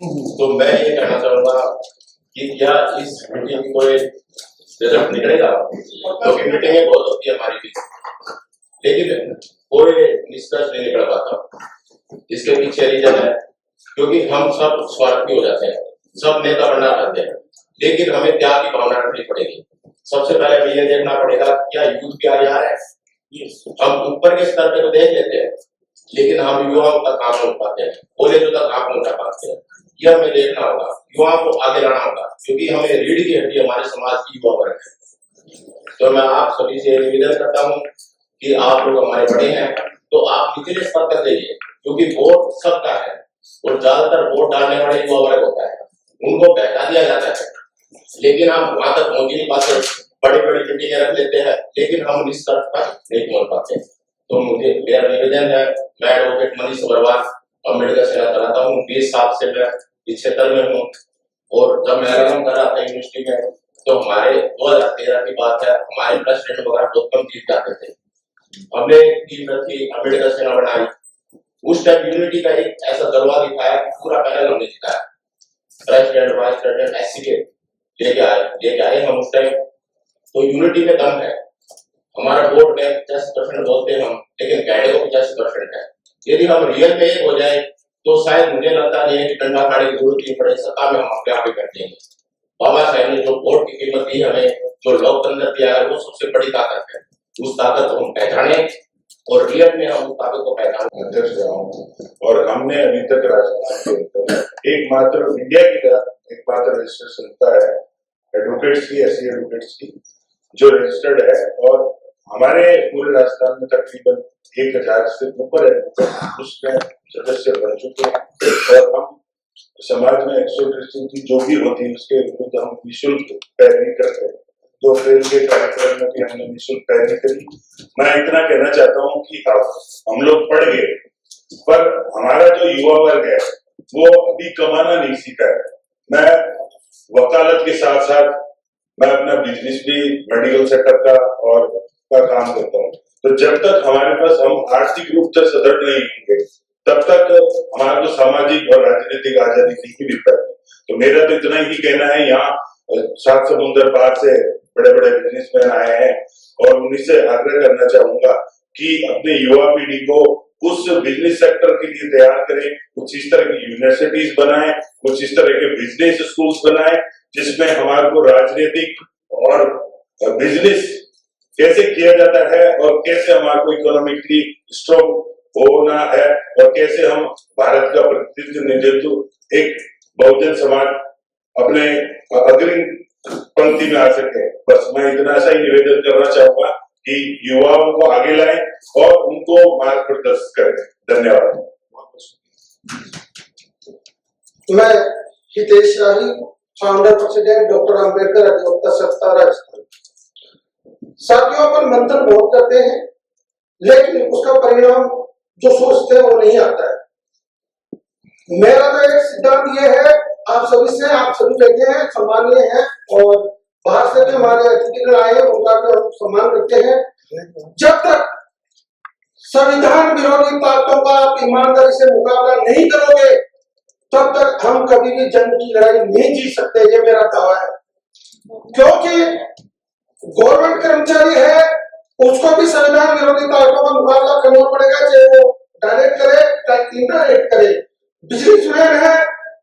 तो मैं ये कहना चाहूंगा कि क्या इस मीटिंग की कोई रिजल्ट निकलेगा, क्योंकि मीटिंगें बहुत होती है हमारी भी, लेकिन कोई निष्कर्ष नहीं निकल पाता। इसके पीछे रीजन है क्योंकि हम सब स्वार्थी हो जाते हैं, सब नेता बनना चाहते हैं, लेकिन हमें त्याग की भावना रखनी पड़ेगी। सबसे पहले हमें ये देखना पड़ेगा क्या यूथ भी आगे आ रहा है। हम ऊपर के स्तर पे तो देख लेते हैं, लेकिन हम युवाओं तक काम नहीं पाते हैं, कॉलेजों तक काम नहीं पाते हैं। यह हमें देखना होगा, युवाओं को आगे लाना होगा, क्योंकि हमें रीढ़ की हड्डी हमारे समाज की युवा वर्ग है। तो मैं आप सभी से निवेदन करता हूँ कि आप लोग हमारे बड़े हैं, तो आप निचले स्तर तक जाइए, क्योंकि वोट सबका है और ज्यादातर वोट डालने वाले युवा वर्ग होता है, उनको बहका दिया जाता है, लेकिन हम वहां तक पहुंच नहीं पाते। बड़ी बड़ी मीटिंगें रख लेते हैं, लेकिन हम निष्कर्ष तक नहीं पहुंच पाते। तो मुझे मेरा निवेदन है, मैं एडवोकेट मनीष अग्रवाल अम्बेडकर सेना चलाता हूँ। 20 साल से मैं इस क्षेत्र में हूँ, और जब मैं आरम्भ कर रहा था यूनिवर्सिटी में, तो हमारे 2013 की बात है, हमारे प्रेसिडेंट वगैरह बहुत कम जीत जाते थे। हमने टीम रखी, अम्बेडकर सेना बनाई। उस टाइम यूनिटी का एक ऐसा जलवा दिखाया कि पूरा पैनल हमने जिताया। प्रेसिडेंट, वाइस प्रेसिडेंट, एससी लेके आए हम उस टाइम। तो यूनिटी में दम है। हमारा वोट बैंक 50% बोलते हैं हम, लेकिन कैडे को 50% है। यदि हम रियल में एक हो जाए तो शायद मुझे लगता नहीं है कि डंडा खाने की जरूरत नहीं पड़े, सत्ता में हम अपने आप ही कर देंगे। बाबा साहब ने जो वोट की कीमत दी हमें, जो लोकतंत्र दिया है, वो सबसे बड़ी ताकत है। उस ताकत को हम पहचाने और रियल में हम उस ताकत को पहचाने। अध्यक्ष रहा हूं और हमने अभी तक राजस्थान के अंदर एकमात्र इंडिया की एकमात्र रजिस्टर्ड संस्था है एडवोकेट्स की, एससी एडवोकेट्स की, जो रजिस्टर्ड है। और हमारे पूरे राजस्थान में तकरीबन 1000 से ऊपर एडवोकेट उसमें सदस्य बन चुके हैं। और हम समाज में एक्सोट्रेसिटी जो भी होती है उसके विरुद्ध हम निःशुल्क पैरवी करते हैं। 2 अप्रैल के कार्यक्रम में भी हमने निःशुल्क पैरवी करी। मैं इतना कहना चाहता हूँ कि हम लोग पढ़ गए, पर हमारा जो युवा वर्ग है वो अभी कमाना नहीं सीखा है। मैं वकालत के साथ साथ मैं अपना बिजनेस भी मेडिकल सेक्टर का और का काम करता हूँ। तो जब तक हमारे पास हम आर्थिक रूप से सदृढ़ नहीं होंगे, तब तक हमारे को सामाजिक और राजनीतिक आजादी नहीं मिल पाएगी। तो मेरा तो इतना ही कहना है, यहाँ 7 समुद्र पार से बड़े बड़े बिजनेसमैन आए हैं, और उनसे आग्रह करना चाहूंगा कि अपने युवा पीढ़ी को उस बिजनेस सेक्टर के लिए तैयार करें। कुछ इस तरह की यूनिवर्सिटीज बनाएं, कुछ इस तरह के बिजनेस स्कूल्स बनाएं, जिसमें हमारे को राजनीतिक और बिजनेस कैसे किया जाता है और कैसे हमारे को इकोनॉमिकली स्ट्रॉन्ग होना है और कैसे हम भारत का प्रतिनिधित्व एक बहुजन समाज अपने अग्रणी पंक्ति में आ सके। बस मैं इतना सा ही निवेदन करना चाहूंगा कि युवाओं को आगे लाएं और उनको मार्ग प्रदर्शित करें। धन्यवाद। मैं हितेश शाही, फाउंडर प्रेसिडेंट डॉक्टर अम्बेडकर अधिवक्ता संस्था राजस्थान। साथियों पर मंथन बहुत करते हैं, लेकिन उसका परिणाम जो सोचते हैं वो नहीं आता है। मेरा तो एक सिद्धांत ये है, आप सभी से, आप सभी बैठे हैं, सम्मानीय हैं, और बाहर से भी हमारे अतिथिगण आए हैं, उनका भी हम सम्मान करते हैं। जब तक संविधान विरोधी ताकतों का आप ईमानदारी से मुकाबला नहीं करोगे, तब तक हम कभी भी जंग की लड़ाई नहीं जीत सकते, ये मेरा दावा है। क्योंकि गवर्नमेंट कर्मचारी है, उसको भी संविधान विरोधी ताकतों का मुकाबला करना पड़ेगा, चाहे वो डायरेक्ट करे चाहे इनडायरेक्ट करे। बिजनेसमैन है,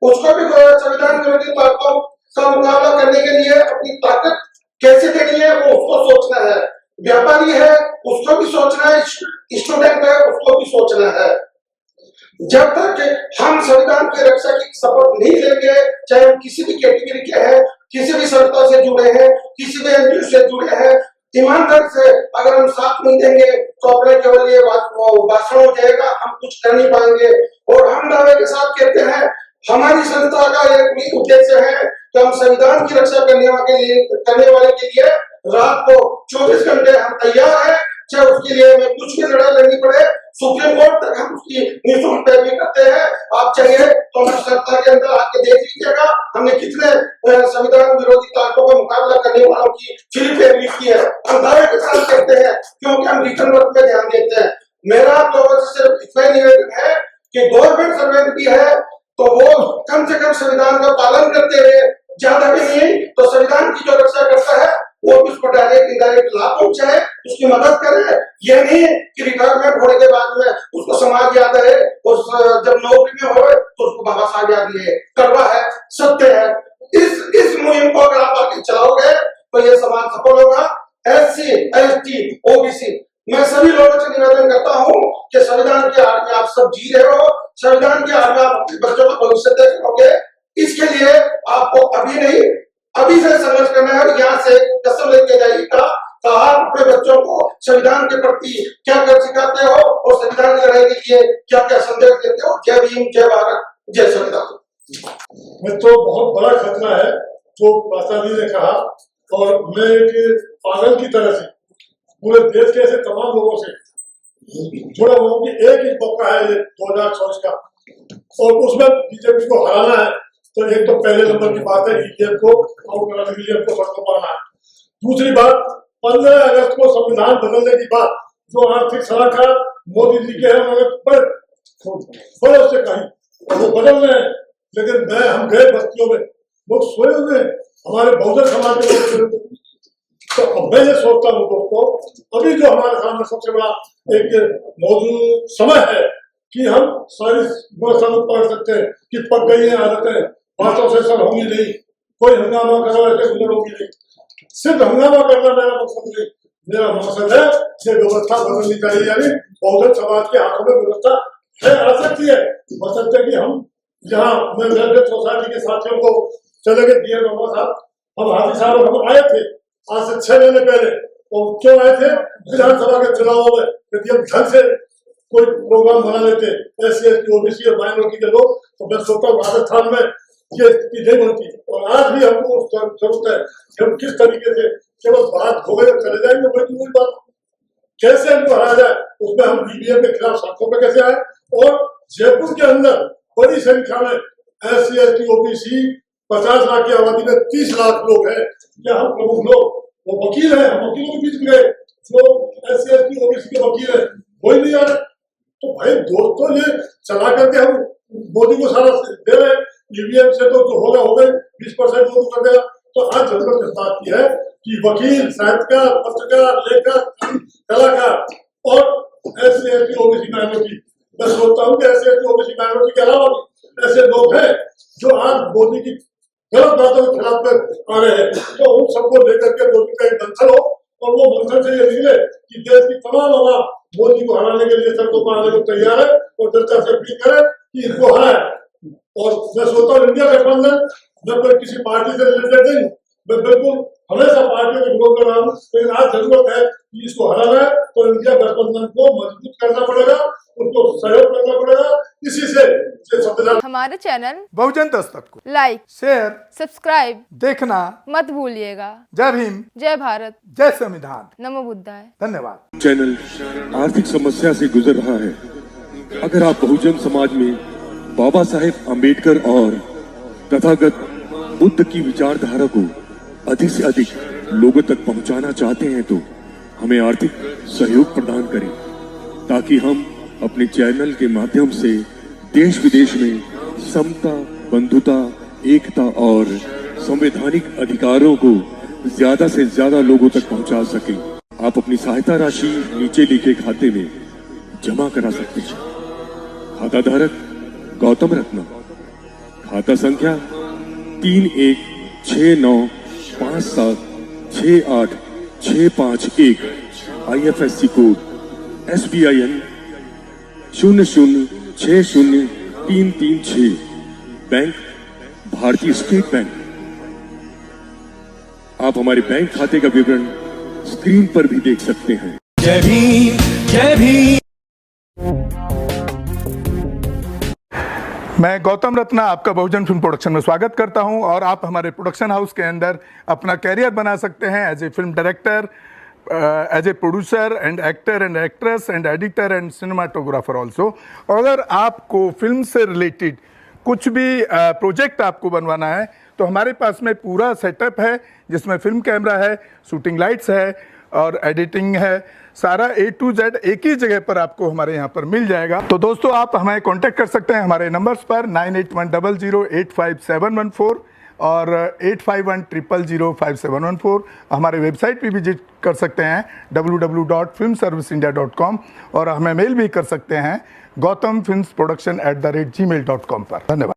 उसको भी संविधान विरोधी ताकतों का मुकाबला करने के लिए अपनी ताकत कैसे देनी है वो उसको सोचना है। व्यापारी है, उसको भी सोचना है, स्टूडेंट है, उसको भी सोचना है। जब तक हम संविधान की रक्षा की शपथ नहीं लेंगे, चाहे हम किसी भी कैटेगरी के हैं, किसी भी संस्था से जुड़े हैं, किसी भी एनजीओ से जुड़े हैं, ईमानदार से अगर हम साथ नहीं देंगे तो अपने केवल ये भाषण हो जाएगा, हम कुछ कर नहीं पाएंगे। और हम दावे के साथ कहते हैं, हमारी संस्था का एक उद्देश्य है कि हम संविधान की रक्षा करने वाले के लिए रात को 24 घंटे हम तैयार हैं, चाहे उसके लिए हमें कुछ भी लड़ाई लड़नी पड़े, सुप्रीम कोर्ट तक हम उसकी निःशुल्क पैरवी करते हैं। आप चाहिए तो हमारी संस्था के अंदर आके देख लीजिएगा, हमने कितने संविधान विरोधी ताकतों का मुकाबला करने वालों की फ्री पैरवी की है। हम दावे के साथ कहते हैं, क्योंकि हम रिटर्न वर्क में ध्यान देते हैं। मेरा आप लोगों से सिर्फ इतना निवेदन है कि गवर्नमेंट सर्वेंट भी है, तो वो कम से कम संविधान का पालन करते हुए, ज्यादा भी नहीं तो संविधान की जो रक्षा करता है वो भी उसको डायरेक्ट इनडायरेक्ट लाभ पहुंचाए, उसकी मदद करे। ये नहीं कि रिटायरमेंट होने के बाद में उसको समाज याद है, उस जब नौकरी में हो तो उसको बाबा साहब याद है। कड़वा है, सत्य है। इस मुहिम को अगर आप आगे चलाओगे तो ये समाज सफल होगा। SC, ST, OBC, मैं सभी लोगों से निवेदन करता हूँ कि संविधान की आड़ में आप सब जी रहे हो, संविधान की आड़ में आप अपने बच्चों का भविष्य देख रहोगे। इसके लिए आपको अभी नहीं, अभी से संघर्ष करना है। और यहाँ से कसम लेके जाइएगा तो आप अपने बच्चों को संविधान के प्रति क्या कर सिखाते हो और संविधान की लड़ाई के लिए क्या क्या संदेश देते हो। जय भीम, जय भारत, जय संविधान। मैं तो बहुत बड़ा खतरा है जो प्राचार्य ने कहा, और मैं एक पागल की तरह से पूरे देश के ऐसे तमाम लोगों से जुड़ा हुआ हूँ कि एक ही मौका है ये 2024 का, और उसमें बीजेपी को हराना है। तो एक तो पहले नंबर की बात है ईवीएम को आउट कराने के लिए हमको सड़कों पर आना है। दूसरी बात, 15 अगस्त को संविधान बदलने की बात जो आर्थिक सलाहकार मोदी जी के हैं, उन्होंने बड़े उससे कही और वो बदल रहे हैं। लेकिन हम गए बस्तियों में, लोग सोए हुए हैं, हमारे बहुजन समाज के लोग। तो अब मैं ये सोचता हूँ दोस्तों, अभी जो हमारे सामने सबसे बड़ा एक मौजूद समय है कि हम सारी व्यवस्था में पढ़ सकते हैं कि पक गई है आदतें, बातों से सब होंगी नहीं, कोई हंगामा करो ऐसे गुजर होगी नहीं। सिर्फ हंगामा करना मेरा मकसद नहीं, मेरा मकसद है ये व्यवस्था बदलनी चाहिए। यानी बहुजन समाज के हाथों में व्यवस्था है, आ सकती है, बशर्ते कि हम जहाँ मैं वेलफेयर सोसाइटी के साथियों को चले गए दिए बाबा साहब, हम हाथी साहब हम आए थे आज से 6 महीने पहले। और क्यों आए थे? विधानसभा के चुनावों में यदि हम ढंग से कोई प्रोग्राम बना लेते SC, ST, OBC और माइनॉरिटी के लोग, तो मैं सोचता हूँ राजस्थान में ये स्थिति नहीं बनती। और आज भी हमको जरूरत है कि हम किस तरीके से केवल बात हो गए चले जाएंगे, वही बात कैसे हमको हराया जाए, उसमें हम ईवीएम के खिलाफ सड़कों पर कैसे आए। और जयपुर के अंदर बड़ी संख्या में SC, ST, OBC 50 लाख की आबादी में 30 लाख लोग हैं। क्या हम प्रमुख लोग वो वकील हैं, हम वकीलों के बीच में गए, जो SC, ST, OBC के वकील हैं वही नहीं आ रहे। तो भाई दोस्तों, ये चला करके हम मोदी को सारा दे रहे हैं, ईवीएम से तो जो होगा हो गए, 20% मोदी कर देगा। तो आज जरूरत इस बात की है कि वकील, साहित्यकार, पत्रकार, लेखक, कलाकार और SC, ST, OBC माइनॉरिटी, मैं सोचता हूँ कि SC, ST, OBC माइनॉरिटी के अलावा भी ऐसे लोग हैं जो आज मोदी की गलत बातों के खिलाफ में आ रहे हैं। तो उन सबको लेकर के दोनों का एक मंथन हो, और वो मंथन से ये निकले कि देश की तमाम आवाम मोदी को हराने के लिए सड़कों पर आने को तैयार है, और जनता से अपील करे कि इनको हराए। और मैं सोचता हूँ इंडिया गठबंधन, मैं कोई किसी पार्टी से रिलेटेड नहीं हूँ, मैं बिल्कुल हमेशा पार्टियों के विरोध कर रहा हूँ, लेकिन आज जरूरत है कि इसको हराना है तो इंडिया गठबंधन को मजबूत करना पड़ेगा, उसको सहयोग करना पड़ेगा। इसी से संविधान। हमारे चैनल बहुजन दस्तक को लाइक, शेयर, सब्सक्राइब देखना मत भूलिएगा। जय भीम, जय भारत, जय संविधान। नमो बुद्धाय। धन्यवाद। चैनल आर्थिक समस्या से गुजर रहा है। अगर आप बहुजन समाज में बाबा साहेब अम्बेडकर और तथागत बुद्ध की विचारधारा को अधिक से अधिक लोगों तक पहुंचाना चाहते हैं तो हमें आर्थिक सहयोग प्रदान करें, ताकि हम अपने चैनल के माध्यम से देश विदेश में समता, बंधुता, एकता और संवैधानिक अधिकारों को ज्यादा से ज्यादा लोगों तक पहुंचा सकें। आप अपनी सहायता राशि नीचे लिखे खाते में जमा करा सकते हैं। खाता धारक गौतम रत्न, खाता संख्या 316957686551, IFSC कोड SBIN 0060336, बैंक भारतीय स्टेट बैंक। आप हमारे बैंक खाते का विवरण स्क्रीन पर भी देख सकते हैं। जय भीम, जय भीम। मैं गौतम रत्ना आपका बहुजन फिल्म प्रोडक्शन में स्वागत करता हूं, और आप हमारे प्रोडक्शन हाउस के अंदर अपना कैरियर बना सकते हैं as a film director, as a producer and actor and actress and editor and cinematographer also. अगर आपको फिल्म से रिलेटेड कुछ भी प्रोजेक्ट आपको बनवाना है तो हमारे पास में पूरा सेटअप है, जिसमें फिल्म कैमरा है, शूटिंग लाइट्स है, और एडिटिंग है, सारा A to Z एक ही जगह पर आपको हमारे यहाँ पर मिल जाएगा। तो दोस्तों आप हमें कांटेक्ट कर सकते हैं हमारे नंबर्स पर 9810085714 और 8510005714। हमारे वेबसाइट पे विजिट कर सकते हैं www.filmserviceindia.com और हमें मेल भी कर सकते हैं gautamfilmsproduction@gmail.com पर। धन्यवाद।